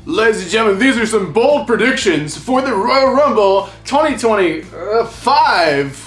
Ladies and gentlemen, these are some bold predictions for the Royal Rumble 2025.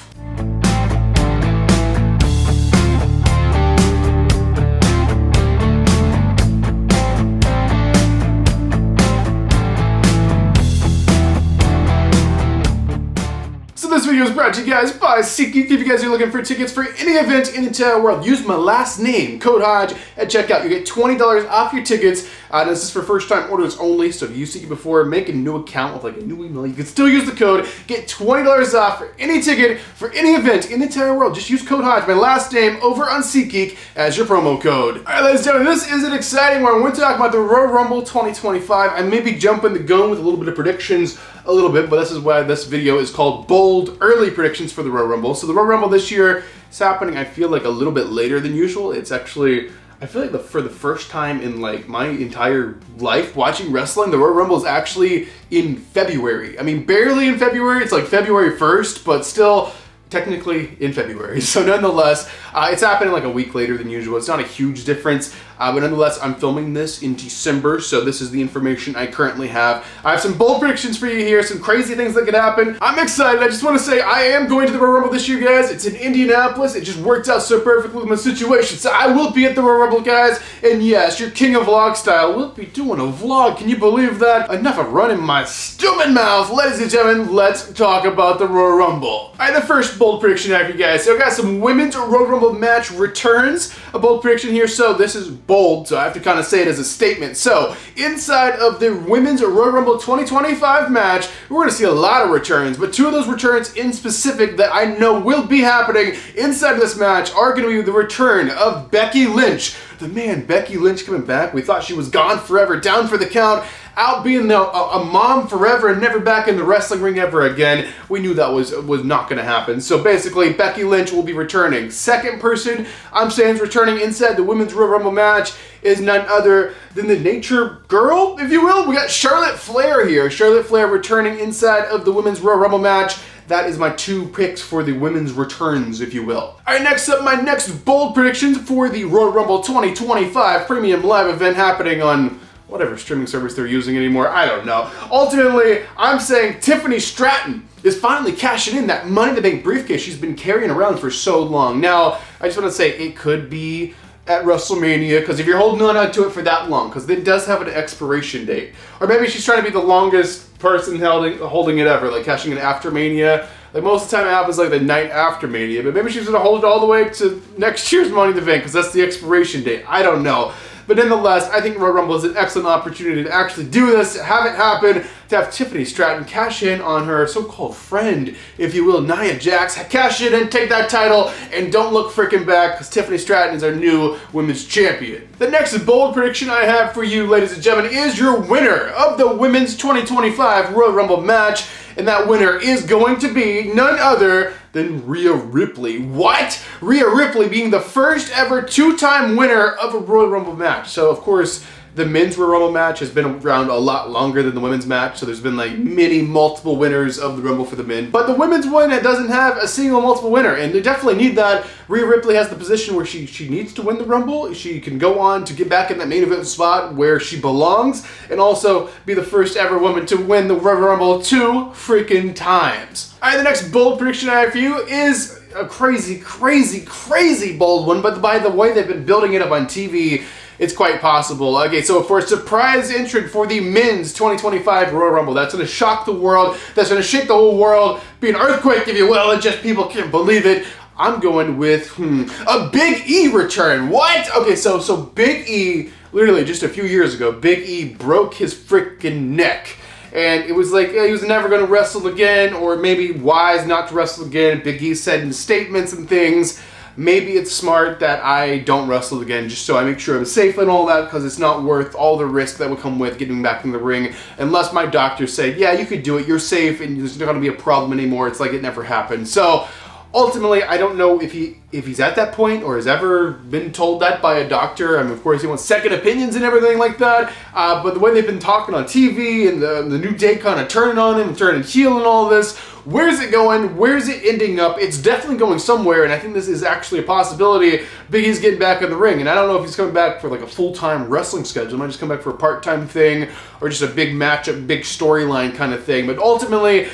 This video is brought to you guys by SeatGeek. If you guys are looking for tickets for any event in the entire world, use my last name, code Hodge, at checkout. You get $20 off your tickets. This is for first-time orders only, so if you used it before, make a new account with like a new email. You can still use the code. Get $20 off for any ticket for any event in the entire world. Just use code Hodge, my last name, over on SeatGeek as your promo code. All right, ladies and gentlemen, this is an exciting one. We're talking about the Royal Rumble 2025. I may be jumping the gun with a little bit of predictions a little bit, but this is why this video is called Bold Early Predictions for the Royal Rumble. So the Royal Rumble this year is happening, I feel like, a little bit later than usual. It's actually, I feel like for the first time in like my entire life watching wrestling, the Royal Rumble is actually in February. I mean, barely in February. It's like February 1st, but still technically in February. So nonetheless, it's happening like a week later than usual. It's not a huge difference, but nonetheless, I'm filming this in December, so this is the information I currently have. I have some bold predictions for you here, some crazy things that could happen. I'm excited. I just want to say I am going to the Royal Rumble this year, guys. It's in Indianapolis. It just worked out so perfectly with my situation. So I will be at the Royal Rumble, guys. And yes, your king of vlog style will be doing a vlog. Can you believe that? Enough of running my stupid mouth. Ladies and gentlemen, let's talk about the Royal Rumble. All right, the first bold prediction I have for you guys. So I've got some women's Royal Rumble match returns. A bold prediction here. So this is bold, so I have to kind of say it as a statement. So inside of the women's Royal Rumble 2025 match, we're going to see a lot of returns, but two of those returns in specific that I know will be happening inside of this match are going to be the return of Becky Lynch. The man, Becky Lynch, coming back. We thought she was gone forever, down for the count, out being a mom forever and never back in the wrestling ring ever again. We knew that was not going to happen. So basically, Becky Lynch will be returning. Second person I'm saying is returning inside the women's Royal Rumble match is none other than the Nature Girl, if you will. We got Charlotte Flair here. Charlotte Flair returning inside of the women's Royal Rumble match. That is my two picks for the women's returns, if you will. All right, next up, my next bold predictions for the Royal Rumble 2025 premium live event happening on whatever streaming service they're using anymore. I don't know. Ultimately, I'm saying Tiffany Stratton is finally cashing in that Money in the Bank briefcase she's been carrying around for so long. Now, I just want to say it could be at WrestleMania, because if you're holding on to it for that long, because it does have an expiration date. Or maybe she's trying to be the longest person holding it ever, like cashing in after Mania. Like most of the time it happens like the night after Mania, but maybe she's going to hold it all the way to next year's Money in the Bank, because that's the expiration date. I don't know. But nonetheless, I think Royal Rumble is an excellent opportunity to actually do this, to have it happen, to have Tiffany Stratton cash in on her so-called friend, if you will, Nia Jax. Cash in and take that title, and don't look freaking back, because Tiffany Stratton is our new women's champion. The next bold prediction I have for you, ladies and gentlemen, is your winner of the women's 2025 Royal Rumble match. And that winner is going to be none other than Rhea Ripley. What? Rhea Ripley being the first ever two-time winner of a Royal Rumble match. So, of course, the men's Royal Rumble match has been around a lot longer than the women's match, so there's been like multiple winners of the Rumble for the men. But the women's one doesn't have a single multiple winner, and they definitely need that. Rhea Ripley has the position where she needs to win the Rumble. She can go on to get back in that main event spot where she belongs, and also be the first ever woman to win the Royal Rumble 2 freaking times. All right, the next bold prediction I have for you is a crazy, crazy, crazy bold one, but by the way they've been building it up on TV, it's quite possible. Okay, so for a surprise entrant for the men's 2025 Royal Rumble, that's going to shock the world, that's going to shake the whole world, be an earthquake, if you will, and just people can't believe it. I'm going with, a Big E return. What? Okay, so Big E, literally just a few years ago, Big E broke his freaking neck. And it was like, he was never going to wrestle again, or maybe wise not to wrestle again. Big E said in statements and things, maybe it's smart that I don't wrestle again, just so I make sure I'm safe and all that, because it's not worth all the risk that would come with getting back in the ring, unless my doctors say, yeah, you could do it, you're safe, and there's not going to be a problem anymore. It's like it never happened. So ultimately, I don't know if he if he's at that point or has ever been told that by a doctor. I mean, of course, he wants second opinions and everything like that. But the way they've been talking on TV and the New Day kind of turning on him, turning heel and all this, where's it going? Where's it ending up? It's definitely going somewhere, and I think this is actually a possibility. Big E's getting back in the ring, and I don't know if he's coming back for like a full-time wrestling schedule. He might just come back for a part-time thing or just a big matchup, big storyline kind of thing. But ultimately,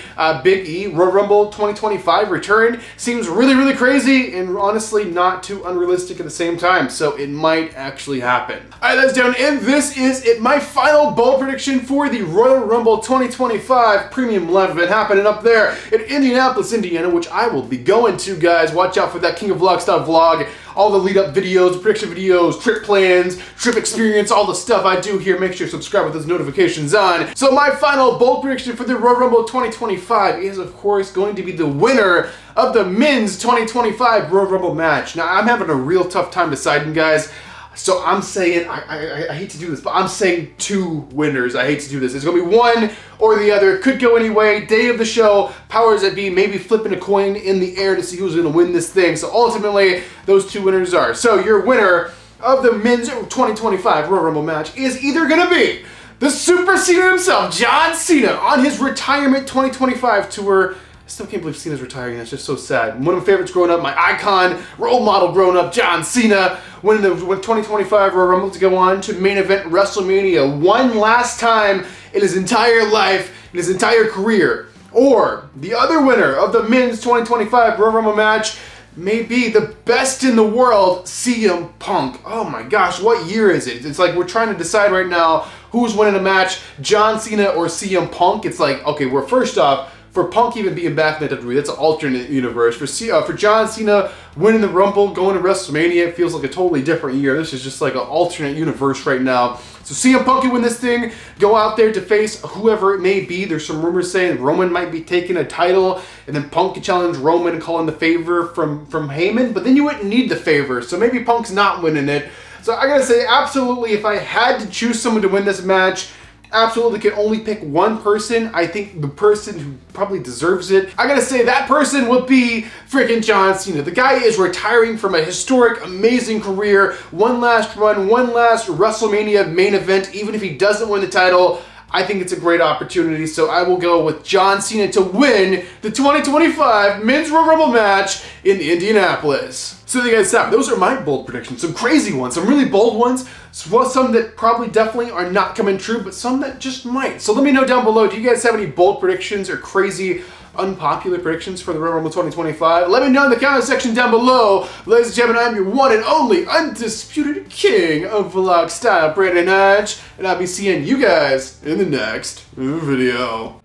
Big E, Royal Rumble 2025 return seems really, really crazy and honestly not too unrealistic at the same time. So it might actually happen. All right, that's down, and this is it. My final bold prediction for the Royal Rumble 2025 Premium Live event happening up there in Indianapolis, Indiana, which I will be going to, guys. Watch out for that King of Vlog style vlog. All the lead-up videos, prediction videos, trip plans, trip experience, all the stuff I do here. Make sure you subscribe with those notifications on. So my final bold prediction for the Royal Rumble 2025 is, of course, going to be the winner of the Men's 2025 Royal Rumble match. Now, I'm having a real tough time deciding, guys. So I'm saying, I hate to do this, but I'm saying two winners. I hate to do this. It's going to be one or the other. It could go anyway. Day of the show, powers that be, maybe flipping a coin in the air to see who's going to win this thing. So ultimately, those two winners are. So your winner of the Men's 2025 Royal Rumble match is either going to be the Super Cena himself, John Cena, on his retirement 2025 tour. I still can't believe Cena's retiring. That's just so sad. One of my favorites growing up, my icon, role model growing up, John Cena, winning the 2025 Royal Rumble to go on to main event WrestleMania one last time in his entire life, in his entire career. Or the other winner of the Men's 2025 Royal Rumble match may be the best in the world, CM Punk. Oh my gosh, what year is it? It's like we're trying to decide right now who's winning a match, John Cena or CM Punk. It's like, okay, well, first off, for Punk even being back in the WWE, that's an alternate universe. For John Cena winning the Rumble, going to WrestleMania, it feels like a totally different year. This is just like an alternate universe right now. So CM Punk can win this thing, go out there to face whoever it may be. There's some rumors saying Roman might be taking a title, and then Punk can challenge Roman and call in the favor from Heyman, but then you wouldn't need the favor, so maybe Punk's not winning it. So I gotta say, absolutely, if I had to choose someone to win this match, absolutely can only pick one person. I think the person who probably deserves it, I gotta say that person would be freaking John Cena. The guy is retiring from a historic, amazing career. One last run, one last WrestleMania main event. Even if he doesn't win the title, I think it's a great opportunity. So I will go with John Cena to win the 2025 Men's Royal Rumble match in Indianapolis. So there you guys have. Those are my bold predictions. Some crazy ones, some really bold ones. Some that probably definitely are not coming true, but some that just might. So let me know down below, do you guys have any bold predictions or crazy unpopular predictions for the Royal Rumble 2025? Let me know in the comment section down below. Ladies and gentlemen, I'm your one and only undisputed king of vlog style, Brandon Hodge, and I'll be seeing you guys in the next video.